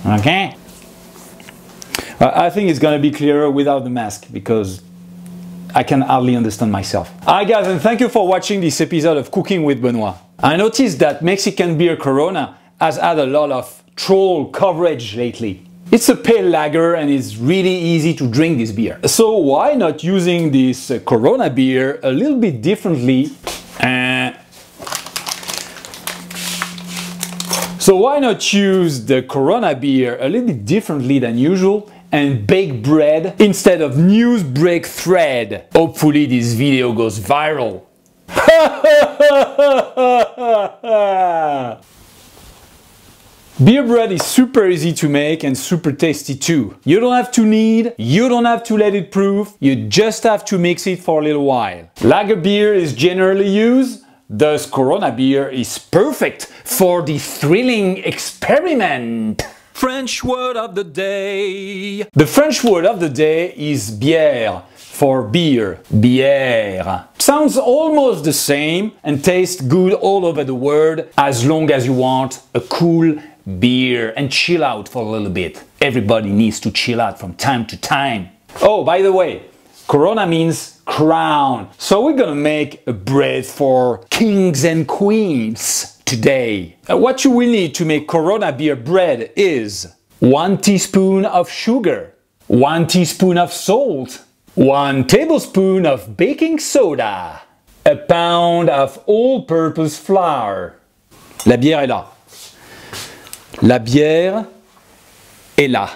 Okay? I think it's gonna be clearer without the mask because I can hardly understand myself. Hi guys, and thank you for watching this episode of Cooking with Benoit. I noticed that Mexican beer Corona has had a lot of troll coverage lately. It's a pale lager and it's really easy to drink this beer. So why not using this Corona beer a little bit differently? So why not use the Corona beer a little bit differently than usual and bake bread instead of news break thread? Hopefully this video goes viral. Beer bread is super easy to make and super tasty too. You don't have to knead, you don't have to let it proof, you just have to mix it for a little while. Lager beer is generally used, thus Corona beer is perfect for the thrilling experiment. French word of the day. The French word of the day is bière, for beer. Bière. Sounds almost the same and tastes good all over the world as long as you want a cool beer and chill out for a little bit. Everybody needs to chill out from time to time. Oh, by the way, Corona means crown. So we're gonna make a bread for kings and queens today. What you will need to make Corona beer bread is 1 teaspoon of sugar, 1 teaspoon of salt, 1 tablespoon of baking soda, a pound of all-purpose flour. La bière est là. La bière est là.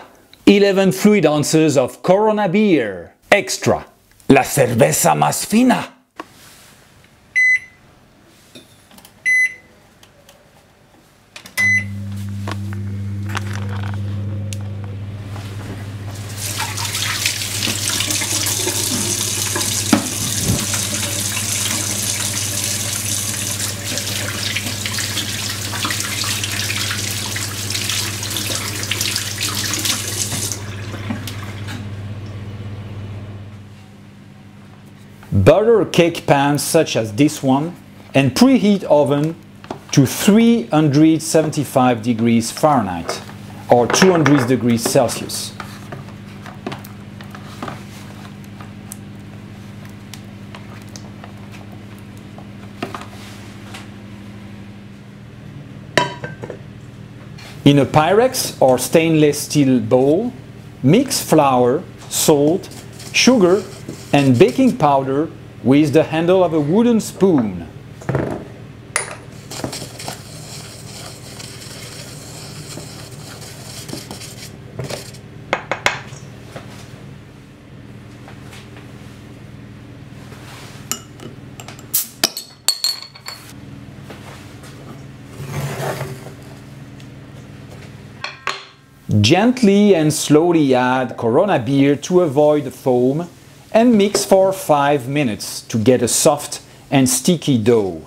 11 fluid ounces of Corona beer. Extra. La cerveza más fina. Butter a cake pan such as this one and preheat oven to 375 degrees Fahrenheit or 200 degrees Celsius. In a Pyrex or stainless steel bowl, mix flour, salt, sugar and baking powder with the handle of a wooden spoon. Gently and slowly add Corona beer to avoid the foam and mix for 5 minutes to get a soft and sticky dough.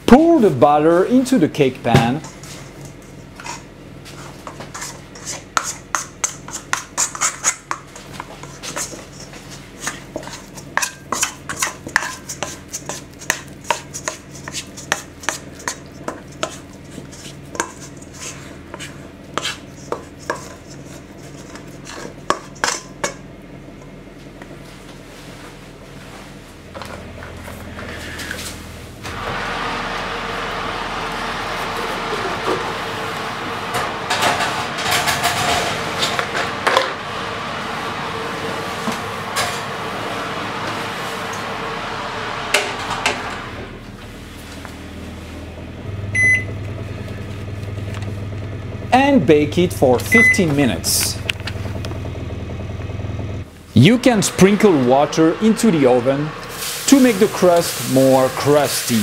Pour the batter into the cake pan. and bake it for 15 minutes. You can sprinkle water into the oven to make the crust more crusty.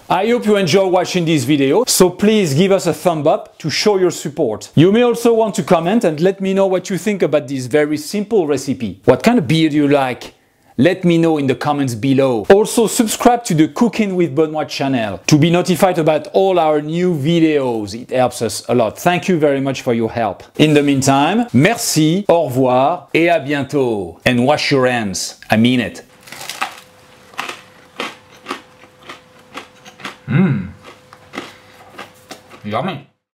I hope you enjoy watching this video, so please give us a thumb up to show your support. You may also want to comment and let me know what you think about this very simple recipe. What kind of beer do you like? Let me know in the comments below. Also subscribe to the Cooking with Benoit channel to be notified about all our new videos. It helps us a lot. Thank you very much for your help. In the meantime, merci, au revoir et à bientôt. And wash your hands. I mean it. Yummy.